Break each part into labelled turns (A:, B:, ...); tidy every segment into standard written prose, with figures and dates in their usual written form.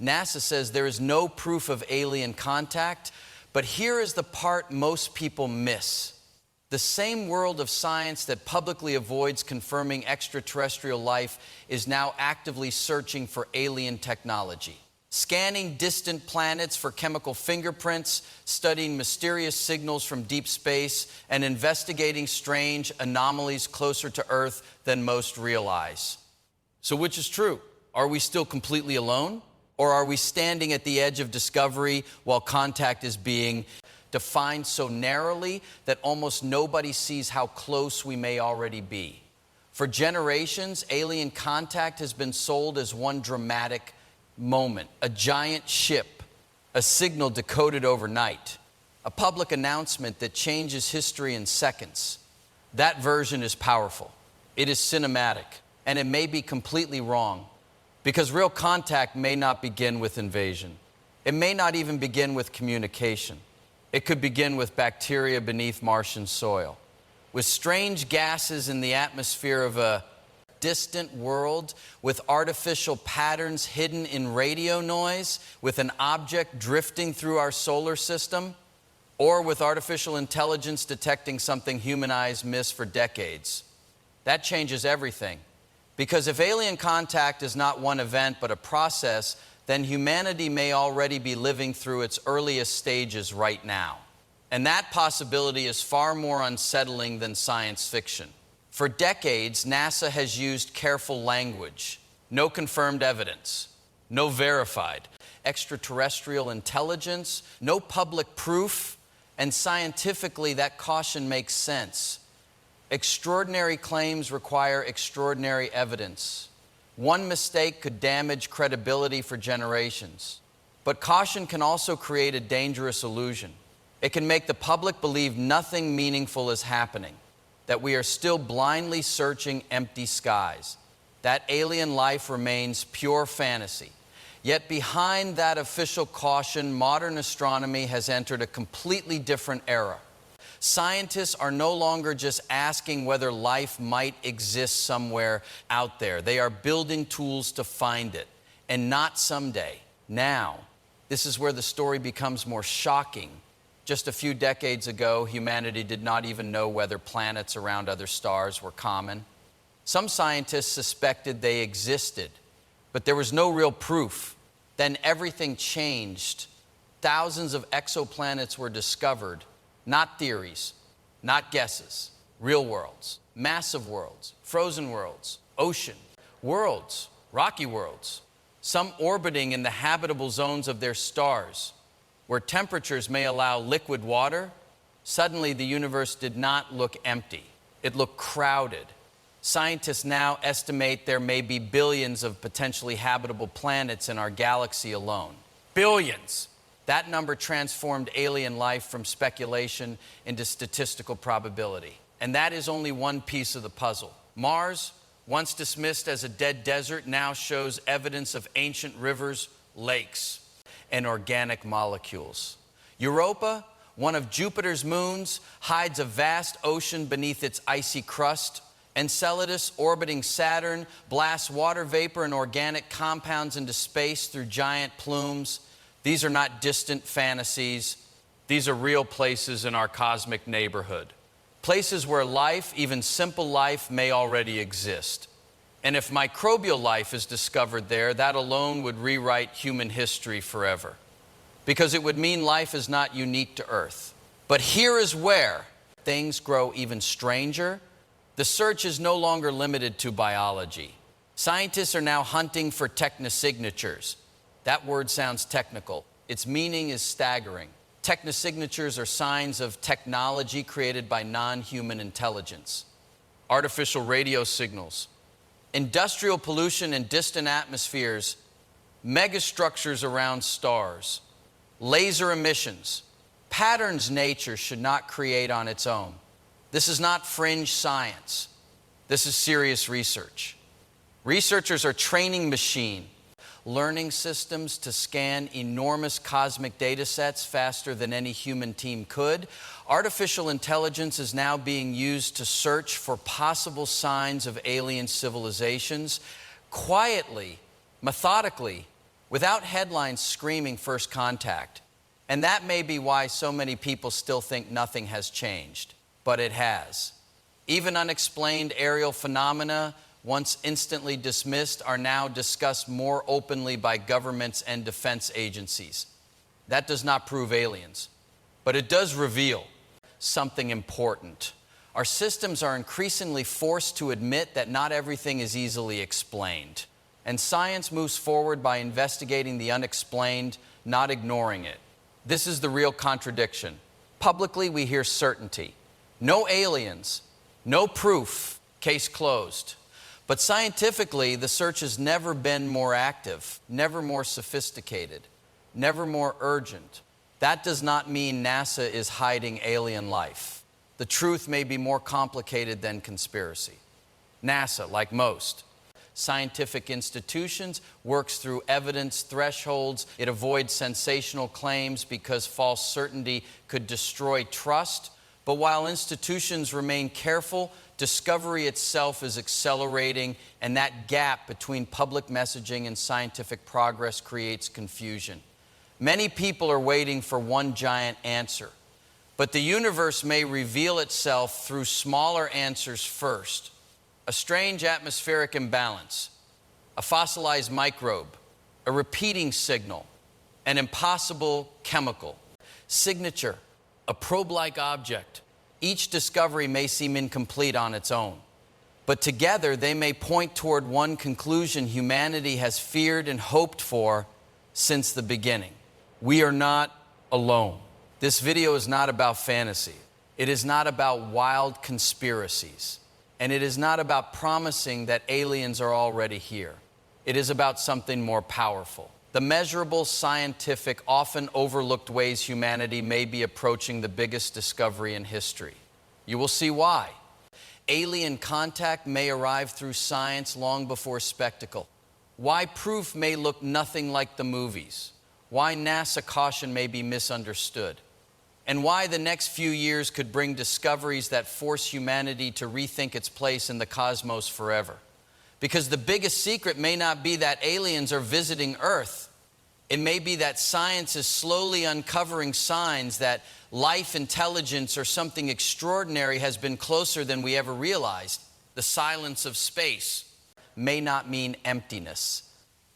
A: NASA says there is no proof of alien contact, but here is the part most people miss. The same world of science that publicly avoids confirming extraterrestrial life is now actively searching for alien technology. Scanning distant planets for chemical fingerprints, studying mysterious signals from deep space, and investigating strange anomalies closer to Earth than most realize. So which is true? Are we still completely alone? Or are we standing at the edge of discovery while contact is being defined so narrowly that almost nobody sees how close we may already be? For generations, alien contact has been sold as one dramatic moment, a giant ship, a signal decoded overnight, a public announcement that changes history in seconds. That version is powerful. It is cinematic, and it may be completely wrong, because real contact may not begin with invasion. It may not even begin with communication. It could begin with bacteria beneath Martian soil, with strange gases in the atmosphere of a distant world, with artificial patterns hidden in radio noise, with an object drifting through our solar system, or with artificial intelligence detecting something human eyes miss for decades. That changes everything. Because if alien contact is not one event but a process, then humanity may already be living through its earliest stages right now. And that possibility is far more unsettling than science fiction. For decades, NASA has used careful language. No confirmed evidence, no verified extraterrestrial intelligence, no public proof, and scientifically that caution makes sense. Extraordinary claims require extraordinary evidence. One mistake could damage credibility for generations. But caution can also create a dangerous illusion. It can make the public believe nothing meaningful is happening, that we are still blindly searching empty skies, that alien life remains pure fantasy. Yet behind that official caution, modern astronomy has entered a completely different era. Scientists are no longer just asking whether life might exist somewhere out there. They are building tools to find it, and not someday, now. This is where the story becomes more shocking. Just a few decades ago, humanity did not even know whether planets around other stars were common. Some scientists suspected they existed, but there was no real proof. Then everything changed. Thousands of exoplanets were discovered. Not theories, not guesses, real worlds, massive worlds, frozen worlds, ocean, worlds, rocky worlds, some orbiting in the habitable zones of their stars, where temperatures may allow liquid water. Suddenly the universe did not look empty. It looked crowded. Scientists now estimate there may be billions of potentially habitable planets in our galaxy alone. Billions! That number transformed alien life from speculation into statistical probability. And that is only one piece of the puzzle. Mars, once dismissed as a dead desert, now shows evidence of ancient rivers, lakes, and organic molecules. Europa, one of Jupiter's moons, hides a vast ocean beneath its icy crust. Enceladus, orbiting Saturn, blasts water vapor and organic compounds into space through giant plumes. These are not distant fantasies. These are real places in our cosmic neighborhood. Places where life, even simple life, may already exist. And if microbial life is discovered there, that alone would rewrite human history forever. Because it would mean life is not unique to Earth. But here is where things grow even stranger. The search is no longer limited to biology. Scientists are now hunting for technosignatures. That word sounds technical. Its meaning is staggering. Technosignatures are signs of technology created by non-human intelligence. Artificial radio signals, industrial pollution in distant atmospheres, megastructures around stars, laser emissions, patterns nature should not create on its own. This is not fringe science. This is serious research. Researchers are training machine learning systems to scan enormous cosmic data sets faster than any human team could. Artificial intelligence is now being used to search for possible signs of alien civilizations. Quietly, methodically, without headlines screaming first contact. And that may be why so many people still think nothing has changed, but it has. Even unexplained aerial phenomena, once instantly dismissed, are now discussed more openly by governments and defense agencies. That does not prove aliens, but it does reveal something important. Our systems are increasingly forced to admit that not everything is easily explained. And science moves forward by investigating the unexplained, not ignoring it. This is the real contradiction. Publicly, we hear certainty. No aliens, no proof, case closed. But scientifically, the search has never been more active, never more sophisticated, never more urgent. That does not mean NASA is hiding alien life. The truth may be more complicated than conspiracy. NASA, like most scientific institutions, works through evidence thresholds. It avoids sensational claims because false certainty could destroy trust. But while institutions remain careful, discovery itself is accelerating, and that gap between public messaging and scientific progress creates confusion. Many people are waiting for one giant answer, but the universe may reveal itself through smaller answers first. A strange atmospheric imbalance, a fossilized microbe, a repeating signal, an impossible chemical signature, a probe-like object. Each discovery may seem incomplete on its own, but together they may point toward one conclusion humanity has feared and hoped for since the beginning. We are not alone. This video is not about fantasy. It is not about wild conspiracies. And it is not about promising that aliens are already here. It is about something more powerful. The measurable, scientific, often overlooked ways humanity may be approaching the biggest discovery in history. You will see why. Alien contact may arrive through science long before spectacle. Why proof may look nothing like the movies. Why NASA caution may be misunderstood. And why the next few years could bring discoveries that force humanity to rethink its place in the cosmos forever. Because the biggest secret may not be that aliens are visiting Earth. It may be that science is slowly uncovering signs that life, intelligence, or something extraordinary has been closer than we ever realized. The silence of space may not mean emptiness.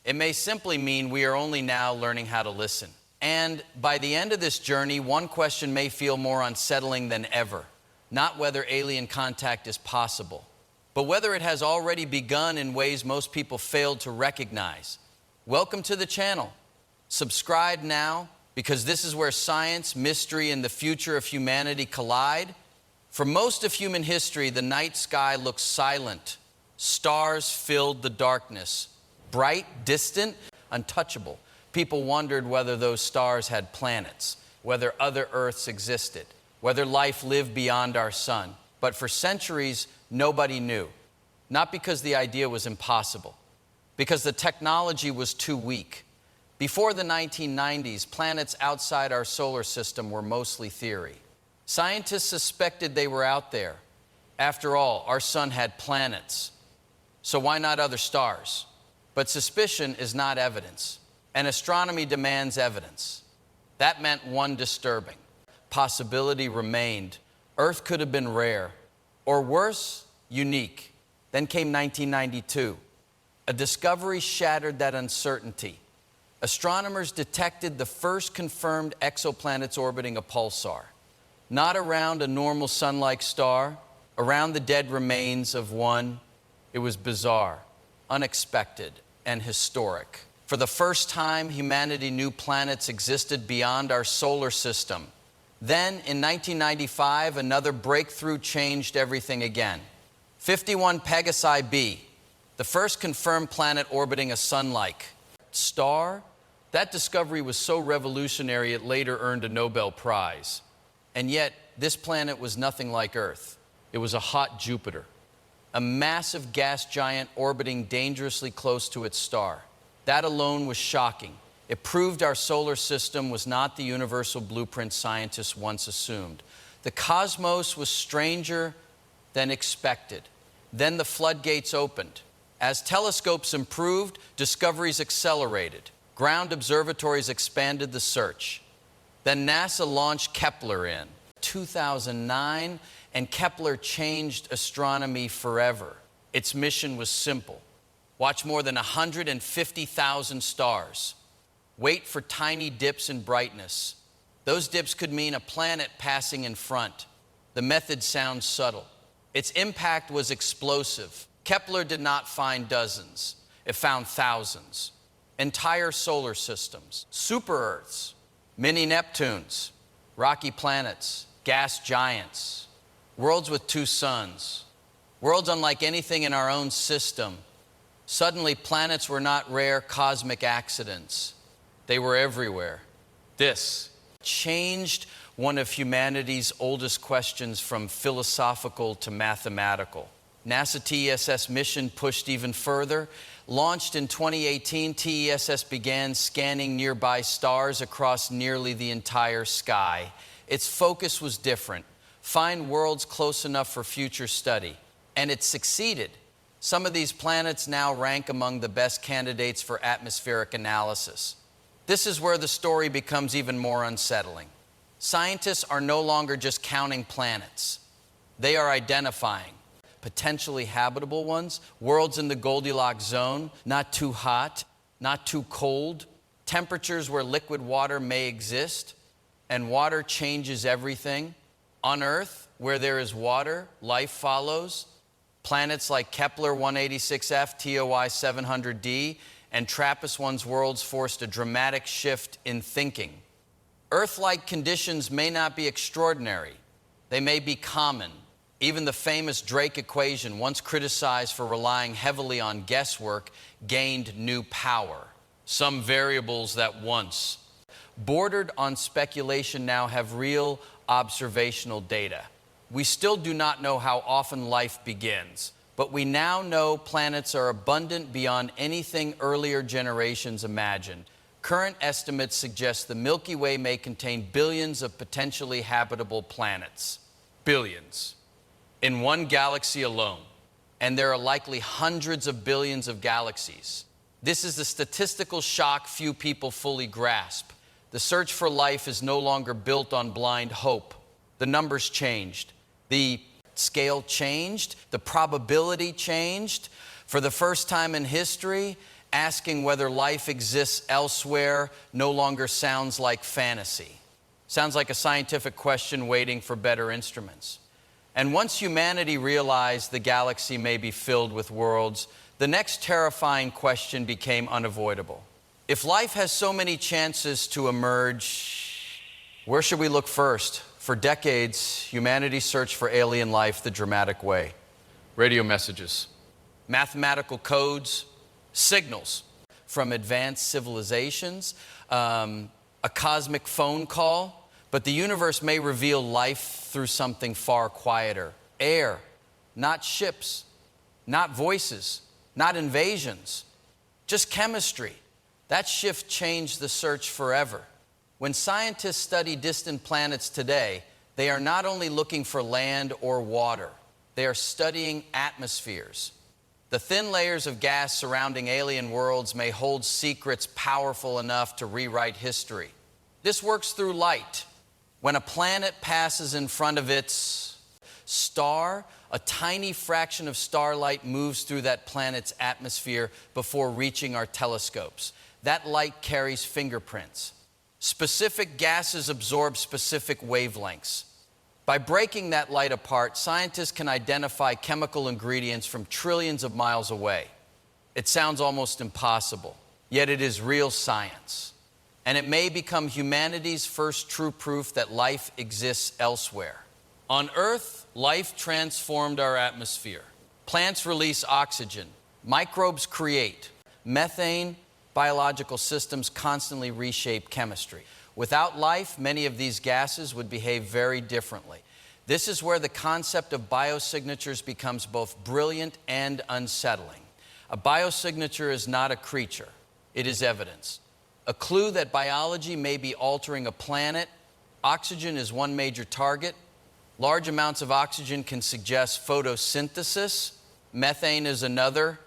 A: It may simply mean we are only now learning how to listen. And by the end of this journey, one question may feel more unsettling than ever. Not whether alien contact is possible, but whether it has already begun in ways most people failed to recognize. Welcome to the channel. Subscribe now, because this is where science, mystery, and the future of humanity collide. For most of human history, the night sky looked silent. Stars filled the darkness. Bright, distant, untouchable. People wondered whether those stars had planets, whether other Earths existed, whether life lived beyond our sun. But for centuries, nobody knew. Not because the idea was impossible, because the technology was too weak. Before the 1990s, planets outside our solar system were mostly theory. Scientists suspected they were out there. After all, our sun had planets. So why not other stars? But suspicion is not evidence. And astronomy demands evidence. That meant one disturbing possibility remained. Earth could have been rare, or worse, unique. Then came 1992. A discovery shattered that uncertainty. Astronomers detected the first confirmed exoplanets orbiting a pulsar. Not around a normal sun-like star, around the dead remains of one. It was bizarre, unexpected, and historic. For the first time, humanity knew planets existed beyond our solar system. Then, in 1995, another breakthrough changed everything again. 51 Pegasi b, the first confirmed planet orbiting a sun-like star. That discovery was so revolutionary it later earned a Nobel Prize. And yet, this planet was nothing like Earth. It was a hot Jupiter, a massive gas giant orbiting dangerously close to its star. That alone was shocking. It proved our solar system was not the universal blueprint scientists once assumed. The cosmos was stranger than expected. Then the floodgates opened. As telescopes improved, discoveries accelerated. Ground observatories expanded the search. Then NASA launched Kepler in 2009, and Kepler changed astronomy forever. Its mission was simple: watch more than 150,000 stars. Wait for tiny dips in brightness. Those dips could mean a planet passing in front. The method sounds subtle. Its impact was explosive. Kepler did not find dozens. It found thousands. Entire solar systems, super-Earths, mini-Neptunes, rocky planets, gas giants, worlds with two suns, worlds unlike anything in our own system. Suddenly, planets were not rare cosmic accidents. They were everywhere. This changed one of humanity's oldest questions from philosophical to mathematical. NASA TESS mission pushed even further. Launched in 2018, TESS began scanning nearby stars across nearly the entire sky. Its focus was different: find worlds close enough for future study. And it succeeded. Some of these planets now rank among the best candidates for atmospheric analysis. This is where the story becomes even more unsettling. Scientists are no longer just counting planets. They are identifying potentially habitable ones, worlds in the Goldilocks zone, not too hot, not too cold, temperatures where liquid water may exist, and water changes everything. On Earth, where there is water, life follows. Planets like Kepler 186f, TOI 700d, and TRAPPIST-1's worlds forced a dramatic shift in thinking. Earth-like conditions may not be extraordinary. They may be common. Even the famous Drake equation, once criticized for relying heavily on guesswork, gained new power. Some variables that once bordered on speculation now have real observational data. We still do not know how often life begins, but we now know planets are abundant beyond anything earlier generations imagined. Current estimates suggest the Milky Way may contain billions of potentially habitable planets. Billions. In one galaxy alone. And there are likely hundreds of billions of galaxies. This is the statistical shock few people fully grasp. The search for life is no longer built on blind hope. The numbers changed. The scale changed. The probability changed. For the first time in history, asking whether life exists elsewhere no longer sounds like fantasy. Sounds like a scientific question waiting for better instruments. And once humanity realized the galaxy may be filled with worlds, the next terrifying question became unavoidable. If life has so many chances to emerge, where should we look first? For decades, humanity searched for alien life the dramatic way. Radio messages, mathematical codes, signals from advanced civilizations, a cosmic phone call. But the universe may reveal life through something far quieter. Air, not ships, not voices, not invasions, just chemistry. That shift changed the search forever. When scientists study distant planets today, they are not only looking for land or water, they are studying atmospheres. The thin layers of gas surrounding alien worlds may hold secrets powerful enough to rewrite history. This works through light. When a planet passes in front of its star, a tiny fraction of starlight moves through that planet's atmosphere before reaching our telescopes. That light carries fingerprints. Specific gases absorb specific wavelengths. By breaking that light apart, scientists can identify chemical ingredients from trillions of miles away. It sounds almost impossible, yet it is real science. And it may become humanity's first true proof that life exists elsewhere. On Earth, life transformed our atmosphere. Plants release oxygen. Microbes create. Methane, biological systems constantly reshape chemistry. Without life, many of these gases would behave very differently. This is where the concept of biosignatures becomes both brilliant and unsettling. A biosignature is not a creature. It is evidence. A clue that biology may be altering a planet. Oxygen is one major target. Large amounts of oxygen can suggest photosynthesis. Methane is another,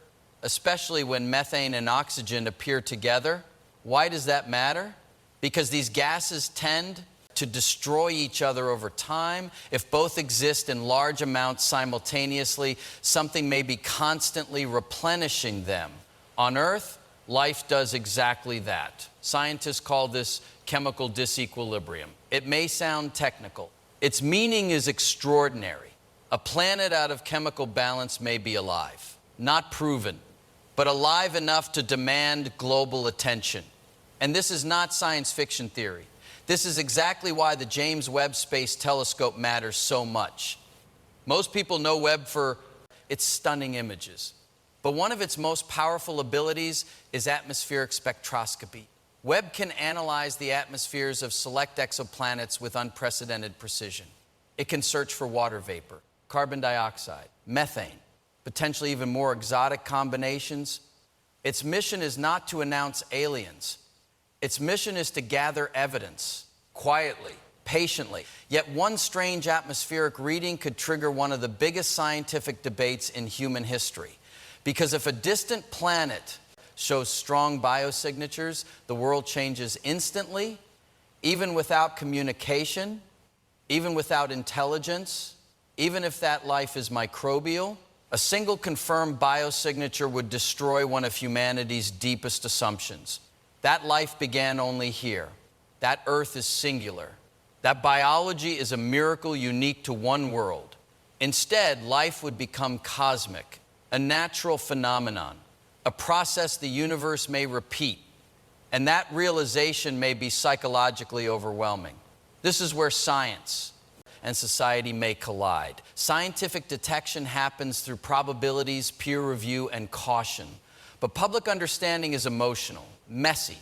A: especially when methane and oxygen appear together. Why does that matter? Because these gases tend to destroy each other over time. If both exist in large amounts simultaneously, something may be constantly replenishing them. On Earth, life does exactly that. Scientists call this chemical disequilibrium. It may sound technical. Its meaning is extraordinary. A planet out of chemical balance may be alive, not proven, but alive enough to demand global attention. And this is not science fiction theory. This is exactly why the James Webb Space Telescope matters so much. Most people know Webb for its stunning images, but one of its most powerful abilities is atmospheric spectroscopy. Webb can analyze the atmospheres of select exoplanets with unprecedented precision. It can search for water vapor, carbon dioxide, methane, potentially even more exotic combinations. Its mission is not to announce aliens. Its mission is to gather evidence, quietly, patiently. Yet one strange atmospheric reading could trigger one of the biggest scientific debates in human history. Because if a distant planet shows strong biosignatures, the world changes instantly, even without communication, even without intelligence, even if that life is microbial. A single confirmed biosignature would destroy one of humanity's deepest assumptions. That life began only here. That Earth is singular. That biology is a miracle unique to one world. Instead, life would become cosmic, a natural phenomenon, a process the universe may repeat, and that realization may be psychologically overwhelming. This is where science and society may collide. Scientific detection happens through probabilities, peer review, and caution. But public understanding is emotional, messy.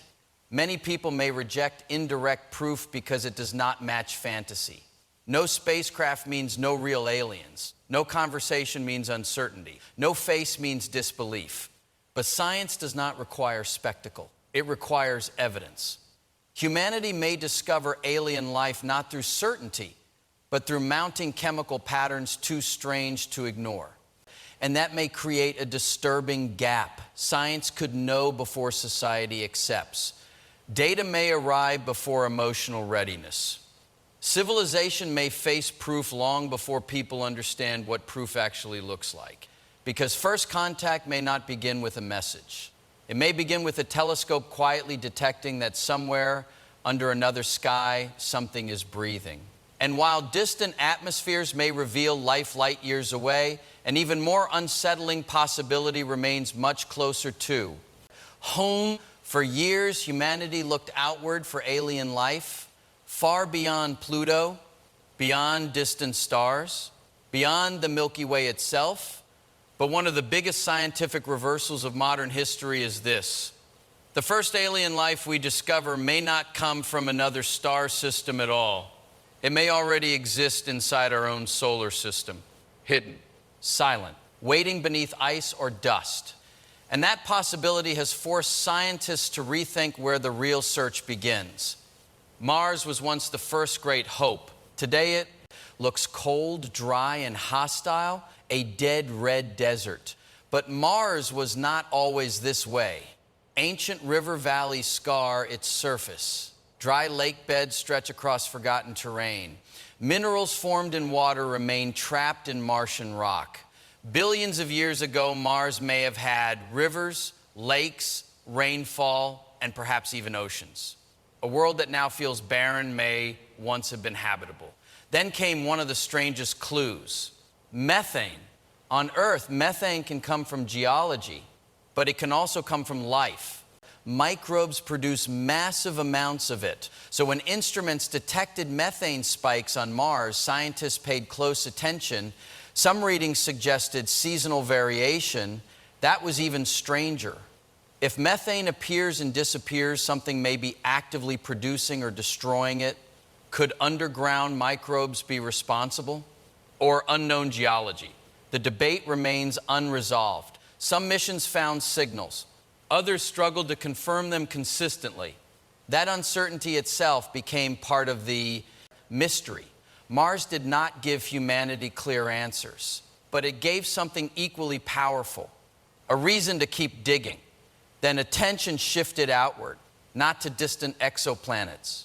A: Many people may reject indirect proof because it does not match fantasy. No spacecraft means no real aliens. No conversation means uncertainty. No face means disbelief. But science does not require spectacle. It requires evidence. Humanity may discover alien life not through certainty, but through mounting chemical patterns too strange to ignore. And that may create a disturbing gap. Science could know before society accepts. Data may arrive before emotional readiness. Civilization may face proof long before people understand what proof actually looks like. Because first contact may not begin with a message. It may begin with a telescope quietly detecting that somewhere under another sky, something is breathing. And while distant atmospheres may reveal life light years away, an even more unsettling possibility remains much closer to home. For years, humanity looked outward for alien life, far beyond Pluto, beyond distant stars, beyond the Milky Way itself. But one of the biggest scientific reversals of modern history is this. The first alien life we discover may not come from another star system at all. It may already exist inside our own solar system, hidden, silent, waiting beneath ice or dust. And that possibility has forced scientists to rethink where the real search begins. Mars was once the first great hope. Today it looks cold, dry, and hostile, a dead red desert. But Mars was not always this way. Ancient river valleys scar its surface. Dry lake beds stretch across forgotten terrain. Minerals formed in water remain trapped in Martian rock. Billions of years ago, Mars may have had rivers, lakes, rainfall, and perhaps even oceans. A world that now feels barren may once have been habitable. Then came one of the strangest clues. Methane. On Earth, methane can come from geology, but it can also come from life. Microbes produce massive amounts of it. So when instruments detected methane spikes on Mars, scientists paid close attention. Some readings suggested seasonal variation. That was even stranger. If methane appears and disappears, something may be actively producing or destroying it. Could underground microbes be responsible? Or unknown geology? The debate remains unresolved. Some missions found signals. Others struggled to confirm them consistently. That uncertainty itself became part of the mystery. Mars did not give humanity clear answers, but it gave something equally powerful, a reason to keep digging. Then attention shifted outward. not to distant exoplanets,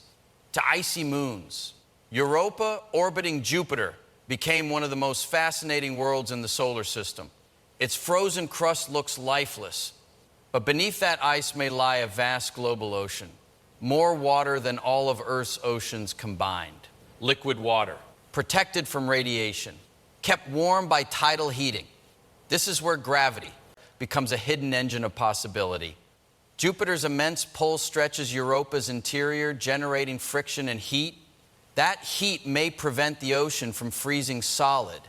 A: to icy moons. Europa orbiting Jupiter became one of the most fascinating worlds in the solar system. Its frozen crust looks lifeless, but beneath that ice may lie a vast global ocean, more water than all of Earth's oceans combined. Liquid water, protected from radiation, kept warm by tidal heating. This is where gravity becomes a hidden engine of possibility. Jupiter's immense pull stretches Europa's interior, generating friction and heat. That heat may prevent the ocean from freezing solid.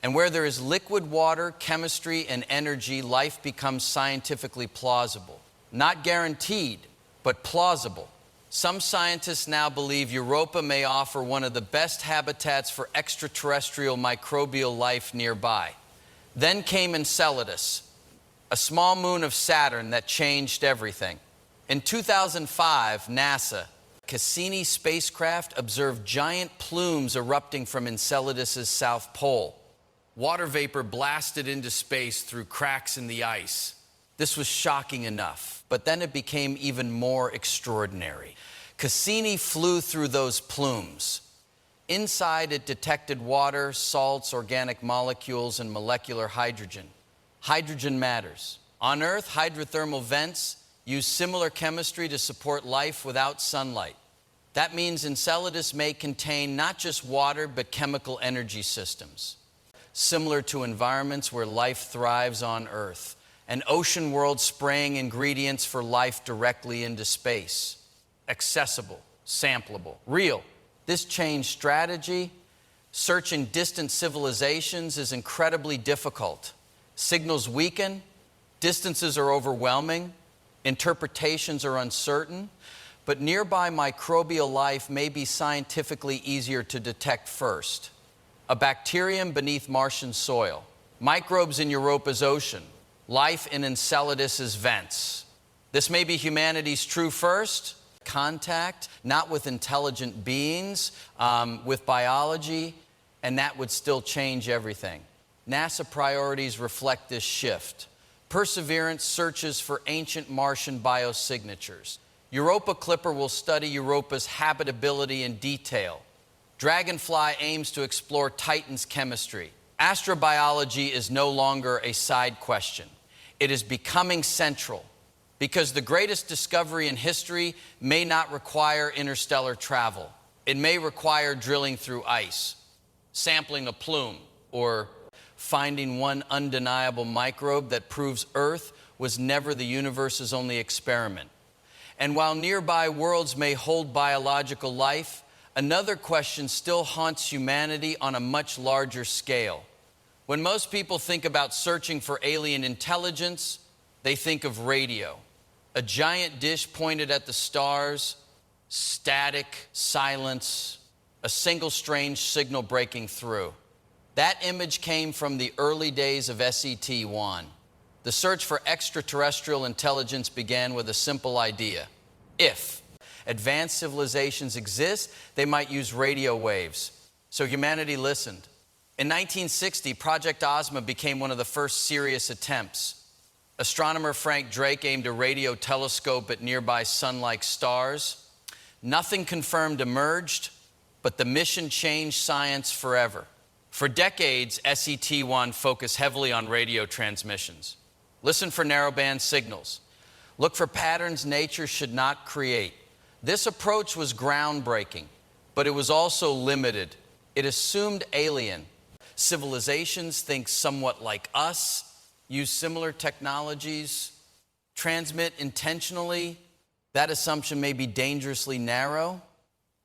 A: And where there is liquid water, chemistry, and energy, life becomes scientifically plausible. Not guaranteed, but plausible. Some scientists now believe Europa may offer one of the best habitats for extraterrestrial microbial life nearby. Then came Enceladus, a small moon of Saturn that changed everything. In 2005, NASA Cassini spacecraft observed giant plumes erupting from Enceladus's south pole. Water vapor blasted into space through cracks in the ice. This was shocking enough, but then it became even more extraordinary. Cassini flew through those plumes. Inside, it detected water, salts, organic molecules, and molecular hydrogen. Hydrogen matters. On Earth, hydrothermal vents use similar chemistry to support life without sunlight. That means Enceladus may contain not just water, but chemical energy systems, similar to environments where life thrives on Earth. An ocean world spraying ingredients for life directly into space. Accessible, sampleable, real. This changed strategy. Searching distant civilizations is incredibly difficult. Signals weaken, distances are overwhelming, interpretations are uncertain, but nearby microbial life may be scientifically easier to detect first. A bacterium beneath Martian soil, microbes in Europa's ocean, life in Enceladus's vents. This may be humanity's true first contact, not with intelligent beings, with biology, and that would still change everything. NASA priorities reflect this shift. Perseverance searches for ancient Martian biosignatures. Europa Clipper will study Europa's habitability in detail. Dragonfly aims to explore Titan's chemistry. Astrobiology is no longer a side question. It is becoming central because the greatest discovery in history may not require interstellar travel. It may require drilling through ice, sampling a plume, or finding one undeniable microbe that proves Earth was never the universe's only experiment. And while nearby worlds may hold biological life, another question still haunts humanity on a much larger scale. When most people think about searching for alien intelligence, they think of radio. A giant dish pointed at the stars, static, silence, a single strange signal breaking through. That image came from the early days of SETI. The search for extraterrestrial intelligence began with a simple idea. If advanced civilizations exist, they might use radio waves. So humanity listened. In 1960, Project Ozma became one of the first serious attempts. Astronomer Frank Drake aimed a radio telescope at nearby sun-like stars. Nothing confirmed emerged, but the mission changed science forever. For decades, SETI focused heavily on radio transmissions. Listen for narrowband signals. Look for patterns nature should not create. This approach was groundbreaking, but it was also limited. It assumed alien. Civilizations think somewhat like us, use similar technologies, transmit intentionally. That assumption may be dangerously narrow.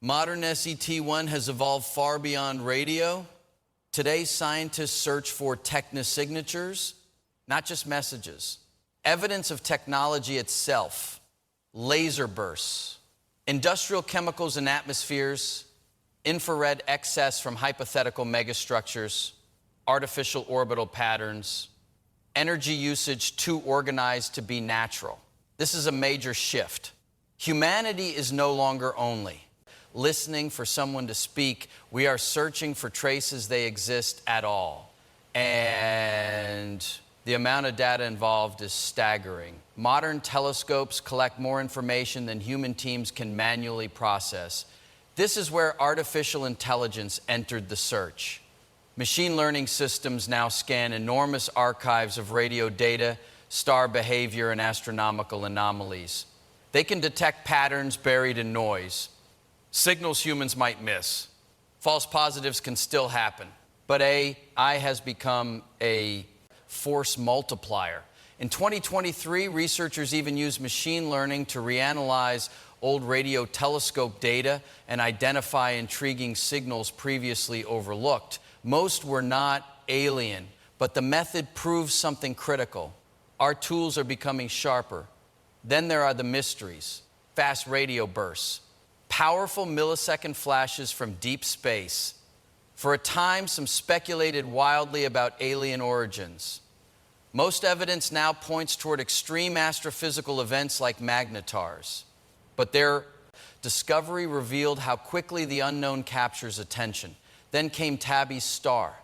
A: Modern SETI has evolved far beyond radio. Today, scientists search for technosignatures, not just messages. Evidence of technology itself, laser bursts, industrial chemicals in atmospheres, infrared excess from hypothetical megastructures, artificial orbital patterns, energy usage too organized to be natural. This is a major shift. Humanity is no longer only listening for someone to speak. We are searching for traces they exist at all. And The amount of data involved is staggering. Modern telescopes collect more information than human teams can manually process. This is where artificial intelligence entered the search. Machine learning systems now scan enormous archives of radio data, star behavior, and astronomical anomalies. They can detect patterns buried in noise, signals humans might miss. False positives can still happen, but AI has become a force multiplier. In 2023, researchers even used machine learning to reanalyze old radio telescope data and identify intriguing signals previously overlooked. Most were not alien, but the method proves something critical. Our tools are becoming sharper. Then there are the mysteries, fast radio bursts, powerful millisecond flashes from deep space. For a time, some speculated wildly about alien origins. Most evidence now points toward extreme astrophysical events like magnetars. But their discovery revealed how quickly the unknown captures attention. Then came Tabby's star,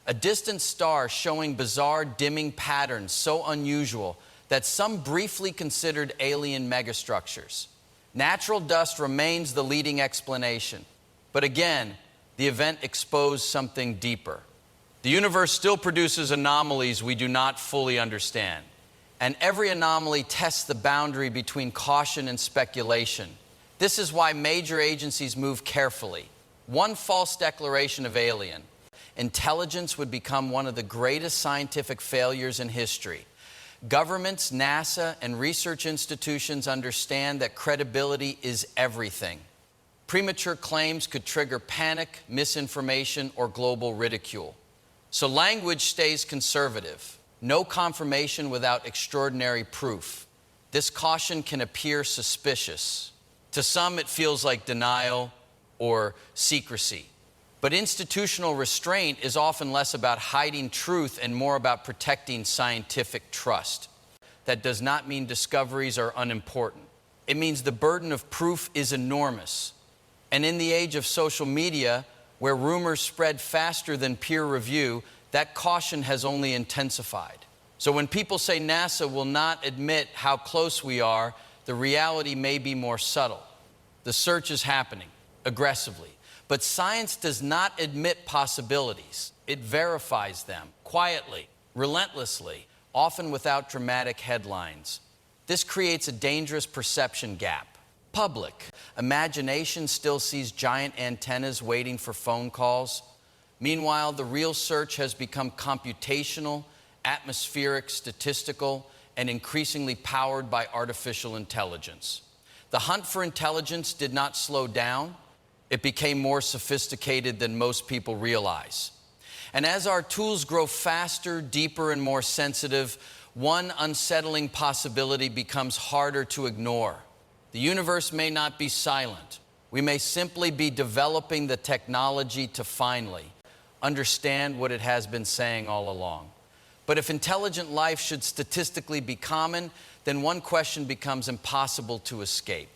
A: a distant star showing bizarre dimming patterns so unusual that some briefly considered alien megastructures. Natural dust remains the leading explanation. But again, the event exposed something deeper. The universe still produces anomalies we do not fully understand. And every anomaly tests the boundary between caution and speculation. This is why major agencies move carefully. One false declaration of alien intelligence would become one of the greatest scientific failures in history. Governments, NASA, and research institutions understand that credibility is everything. Premature claims could trigger panic, misinformation, or global ridicule. So language stays conservative. No confirmation without extraordinary proof. This caution can appear suspicious. To some, it feels like denial or secrecy. But institutional restraint is often less about hiding truth and more about protecting scientific trust. That does not mean discoveries are unimportant. It means the burden of proof is enormous. And in the age of social media, where rumors spread faster than peer review, that caution has only intensified. So when people say NASA will not admit how close we are, the reality may be more subtle. The search is happening aggressively. But science does not admit possibilities. It verifies them quietly, relentlessly, often without dramatic headlines. This creates a dangerous perception gap. Public imagination still sees giant antennas waiting for phone calls. Meanwhile, the real search has become computational, atmospheric, statistical, and increasingly powered by artificial intelligence. The hunt for intelligence did not slow down. It became more sophisticated than most people realize. And as our tools grow faster, deeper, and more sensitive, one unsettling possibility becomes harder to ignore. The universe may not be silent. We may simply be developing the technology to finally understand what it has been saying all along. But if intelligent life should statistically be common, then one question becomes impossible to escape.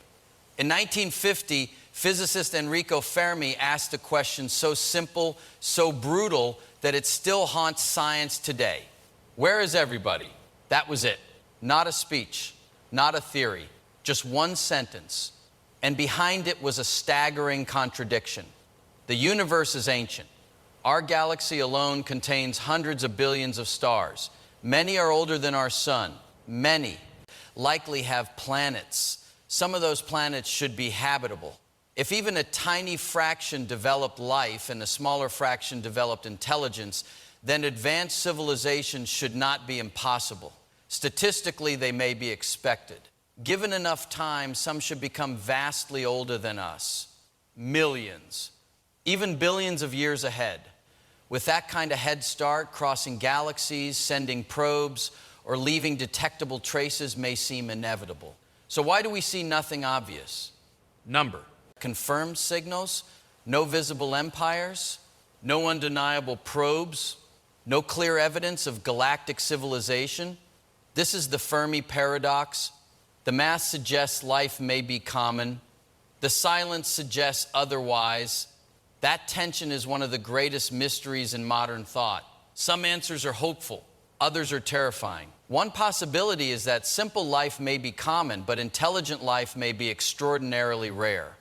A: In 1950, physicist Enrico Fermi asked a question so simple, so brutal, that it still haunts science today. Where is everybody? That was it. Not a speech, not a theory, just one sentence. And behind it was a staggering contradiction. The universe is ancient. Our galaxy alone contains hundreds of billions of stars. Many are older than our sun. Many likely have planets. Some of those planets should be habitable. If even a tiny fraction developed life and a smaller fraction developed intelligence, then advanced civilization should not be impossible. Statistically, they may be expected. Given enough time, some should become vastly older than us. Millions, even billions of years ahead. With that kind of head start, crossing galaxies, sending probes, or leaving detectable traces may seem inevitable. So why do we see nothing obvious? Number. Confirmed signals, no visible empires, no undeniable probes, no clear evidence of galactic civilization. This is the Fermi paradox. The math suggests life may be common. The silence suggests otherwise. That tension is one of the greatest mysteries in modern thought. Some answers are hopeful, Others are terrifying. One possibility is that simple life may be common, but intelligent life may be extraordinarily rare.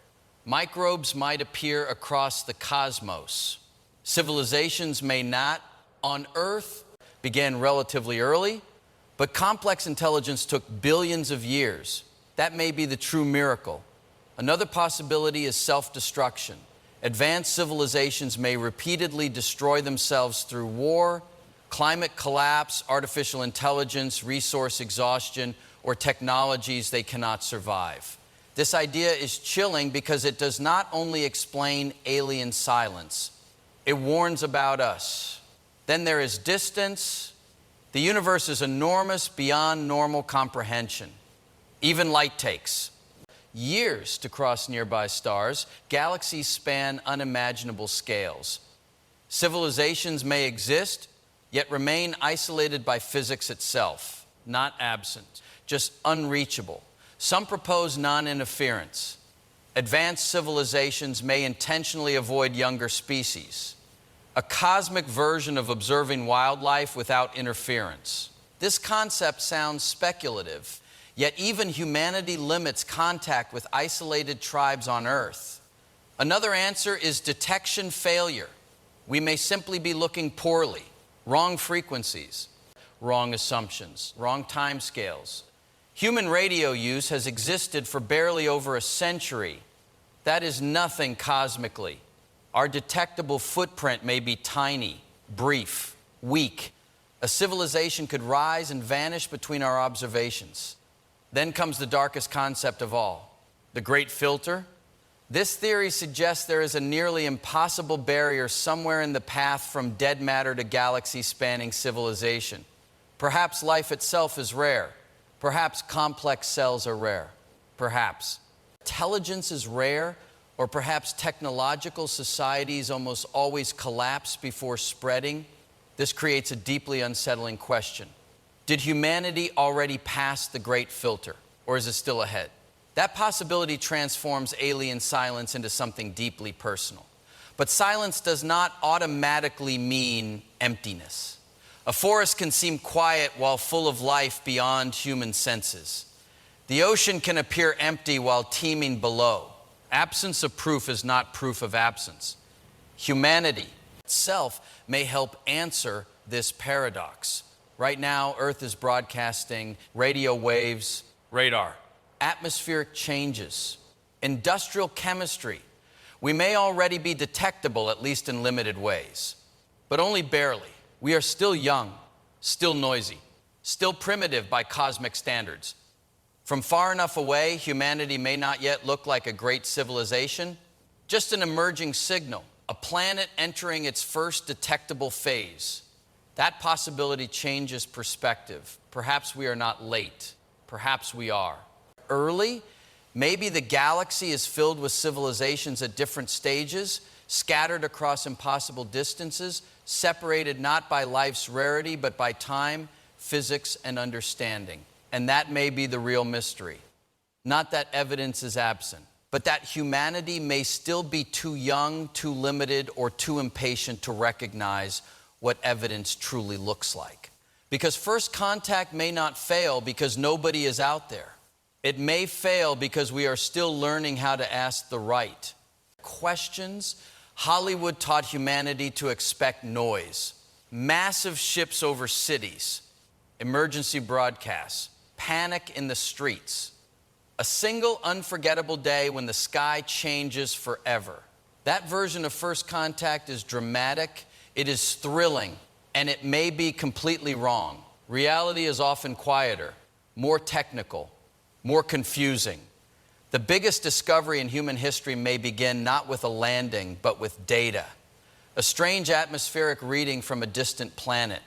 A: Microbes might appear across the cosmos. Civilizations may not, on Earth, began relatively early, but complex intelligence took billions of years. That may be the true miracle. Another possibility is self-destruction. Advanced civilizations may repeatedly destroy themselves through war, climate collapse, artificial intelligence, resource exhaustion, or technologies they cannot survive. This idea is chilling because it does not only explain alien silence, it warns about us. Then there is distance. The universe is enormous beyond normal comprehension. Even light takes years to cross nearby stars. Galaxies span unimaginable scales. Civilizations may exist, yet remain isolated by physics itself, not absent, just unreachable. Some propose non-interference. Advanced civilizations may intentionally avoid younger species. A cosmic version of observing wildlife without interference. This concept sounds speculative, yet even humanity limits contact with isolated tribes on Earth. Another answer is detection failure. We may simply be looking poorly. Wrong frequencies, wrong assumptions, wrong timescales. Human radio use has existed for barely over a century. That is nothing cosmically. Our detectable footprint may be tiny, brief, weak. A civilization could rise and vanish between our observations. Then comes the darkest concept of all, the Great Filter. This theory suggests there is a nearly impossible barrier somewhere in the path from dead matter to galaxy-spanning civilization. Perhaps life itself is rare. Perhaps complex cells are rare. Perhaps intelligence is rare, or perhaps technological societies almost always collapse before spreading. This creates a deeply unsettling question. Did humanity already pass the Great Filter, or is it still ahead? That possibility transforms alien silence into something deeply personal. But silence does not automatically mean emptiness. A forest can seem quiet while full of life beyond human senses. The ocean can appear empty while teeming below. Absence of proof is not proof of absence. Humanity itself may help answer this paradox. Right now, Earth is broadcasting radio waves, radar. Atmospheric changes, industrial chemistry. We may already be detectable, at least in limited ways, but only barely. We are still young, still noisy, still primitive by cosmic standards. From far enough away, humanity may not yet look like a great civilization, just an emerging signal, a planet entering its first detectable phase. That possibility changes perspective. Perhaps we are not late. Perhaps we are early. Maybe the galaxy is filled with civilizations at different stages, scattered across impossible distances, separated not by life's rarity, but by time, physics, and understanding. And that may be the real mystery. Not that evidence is absent, but that humanity may still be too young, too limited, or too impatient to recognize what evidence truly looks like. Because first contact may not fail because nobody is out there. It may fail because we are still learning how to ask the right questions. Hollywood taught humanity to expect noise. Massive ships over cities, emergency broadcasts, panic in the streets. A single unforgettable day when the sky changes forever. That version of first contact is dramatic, it is thrilling, and it may be completely wrong. Reality is often quieter, more technical, more confusing. The biggest discovery in human history may begin not with a landing, but with data. A strange atmospheric reading from a distant planet.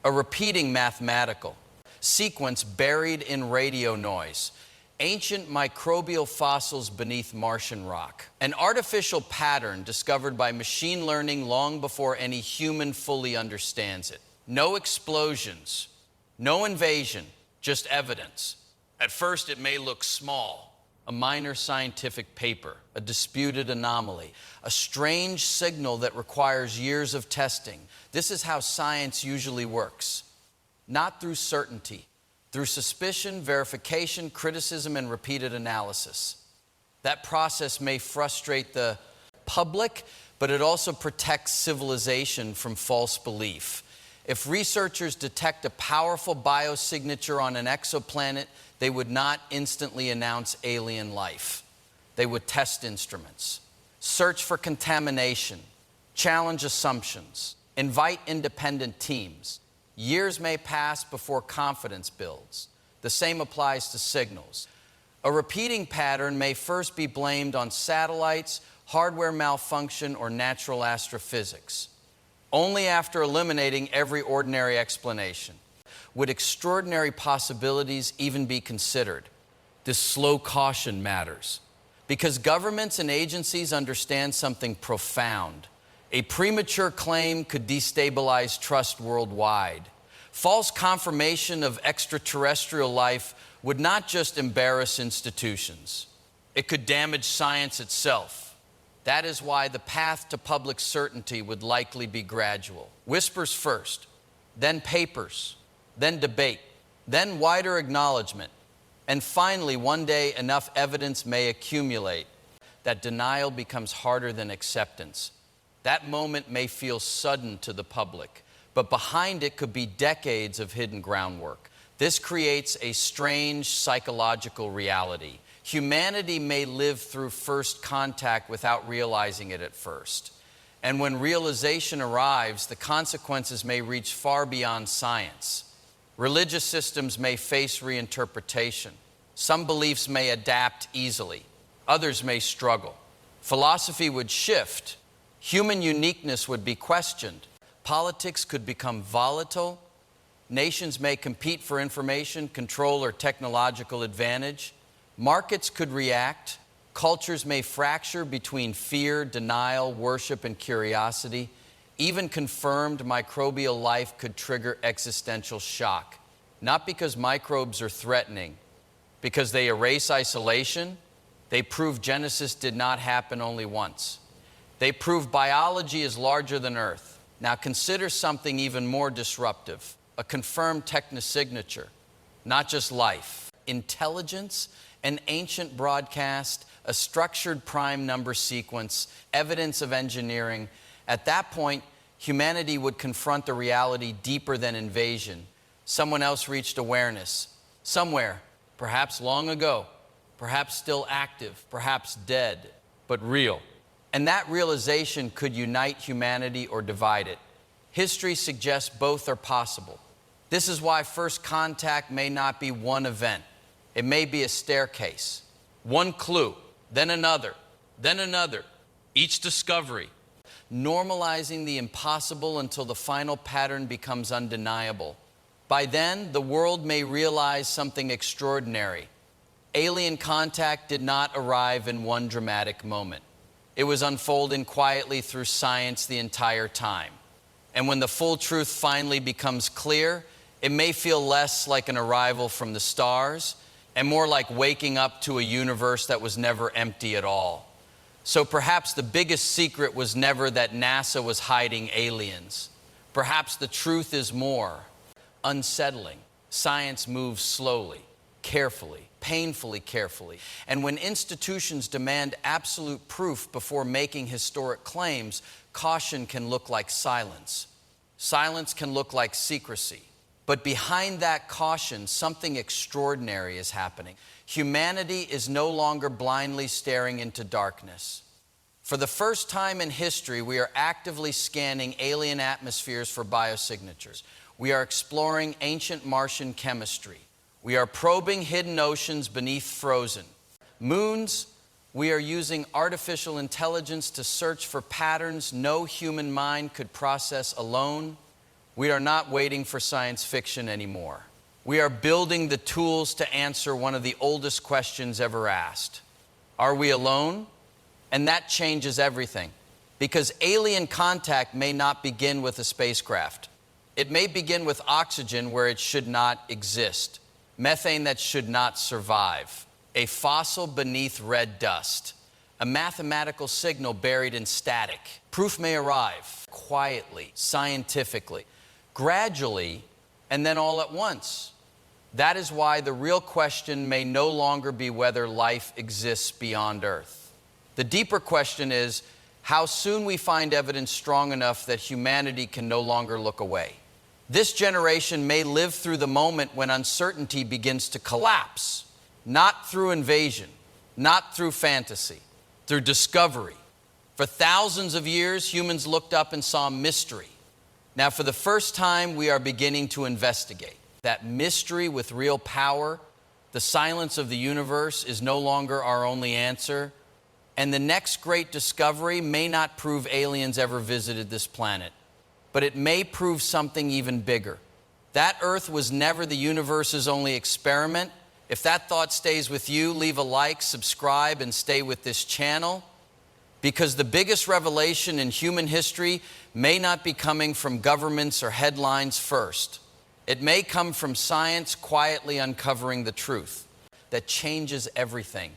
A: A repeating mathematical sequence buried in radio noise. Ancient microbial fossils beneath Martian rock. An artificial pattern discovered by machine learning long before any human fully understands it. No explosions, no invasion, just evidence. At first, it may look small, a minor scientific paper, a disputed anomaly, a strange signal that requires years of testing. This is how science usually works. not through certainty, through suspicion, verification, criticism, and repeated analysis. That process may frustrate the public, but it also protects civilization from false belief. If researchers detect a powerful biosignature on an exoplanet, they would not instantly announce alien life. They would test instruments, search for contamination, challenge assumptions, invite independent teams. Years may pass before confidence builds. The same applies to signals. A repeating pattern may first be blamed on satellites, hardware malfunction, or natural astrophysics. Only after eliminating every ordinary explanation would extraordinary possibilities even be considered. This slow caution matters because governments and agencies understand something profound. A premature claim could destabilize trust worldwide. False confirmation of extraterrestrial life would not just embarrass institutions, it could damage science itself. That is why the path to public certainty would likely be gradual. Whispers first, then papers, then debate, then wider acknowledgement, and finally, one day, enough evidence may accumulate that denial becomes harder than acceptance. That moment may feel sudden to the public, but behind it could be decades of hidden groundwork. This creates a strange psychological reality. Humanity may live through first contact without realizing it at first. And when realization arrives, the consequences may reach far beyond science. Religious systems may face reinterpretation. Some beliefs may adapt easily. Others may struggle. Philosophy would shift. Human uniqueness would be questioned. Politics could become volatile. Nations may compete for information, control, or technological advantage. Markets could react. Cultures may fracture between fear, denial, worship, and curiosity. Even confirmed microbial life could trigger existential shock. Not because microbes are threatening, because they erase isolation. They prove Genesis did not happen only once. They prove biology is larger than Earth. Now consider something even more disruptive, a confirmed technosignature, not just life, intelligence, an ancient broadcast, a structured prime number sequence, evidence of engineering. At that point, humanity would confront a reality deeper than invasion. Someone else reached awareness, somewhere, perhaps long ago, perhaps still active, perhaps dead, but real. And that realization could unite humanity or divide it. History suggests both are possible. This is why first contact may not be one event. It may be a staircase. One clue, then another, each discovery. Normalizing the impossible until the final pattern becomes undeniable. By then, the world may realize something extraordinary. Alien contact did not arrive in one dramatic moment. It was unfolding quietly through science the entire time. And when the full truth finally becomes clear, it may feel less like an arrival from the stars and more like waking up to a universe that was never empty at all. So perhaps the biggest secret was never that NASA was hiding aliens. Perhaps the truth is more unsettling. Science moves slowly, carefully, painfully carefully. And when institutions demand absolute proof before making historic claims, caution can look like silence. Silence can look like secrecy. But behind that caution, something extraordinary is happening. Humanity is no longer blindly staring into darkness. For the first time in history, we are actively scanning alien atmospheres for biosignatures. We are exploring ancient Martian chemistry. We are probing hidden oceans beneath frozen moons. We are using artificial intelligence to search for patterns no human mind could process alone. We are not waiting for science fiction anymore. We are building the tools to answer one of the oldest questions ever asked. Are we alone? And that changes everything, because alien contact may not begin with a spacecraft. It may begin with oxygen where it should not exist, methane that should not survive, a fossil beneath red dust, a mathematical signal buried in static. Proof may arrive quietly, scientifically. Gradually, and then all at once. That is why the real question may no longer be whether life exists beyond Earth. The deeper question is how soon we find evidence strong enough that humanity can no longer look away. This generation may live through the moment when uncertainty begins to collapse, not through invasion, not through fantasy, through discovery. For thousands of years, humans looked up and saw mystery. Now, for the first time, we are beginning to investigate. That mystery with real power, the silence of the universe, is no longer our only answer. And the next great discovery may not prove aliens ever visited this planet, but it may prove something even bigger. That Earth was never the universe's only experiment. If that thought stays with you, leave a like, subscribe, and stay with this channel, because the biggest revelation in human history may not be coming from governments or headlines first. It may come from science quietly uncovering the truth that changes everything.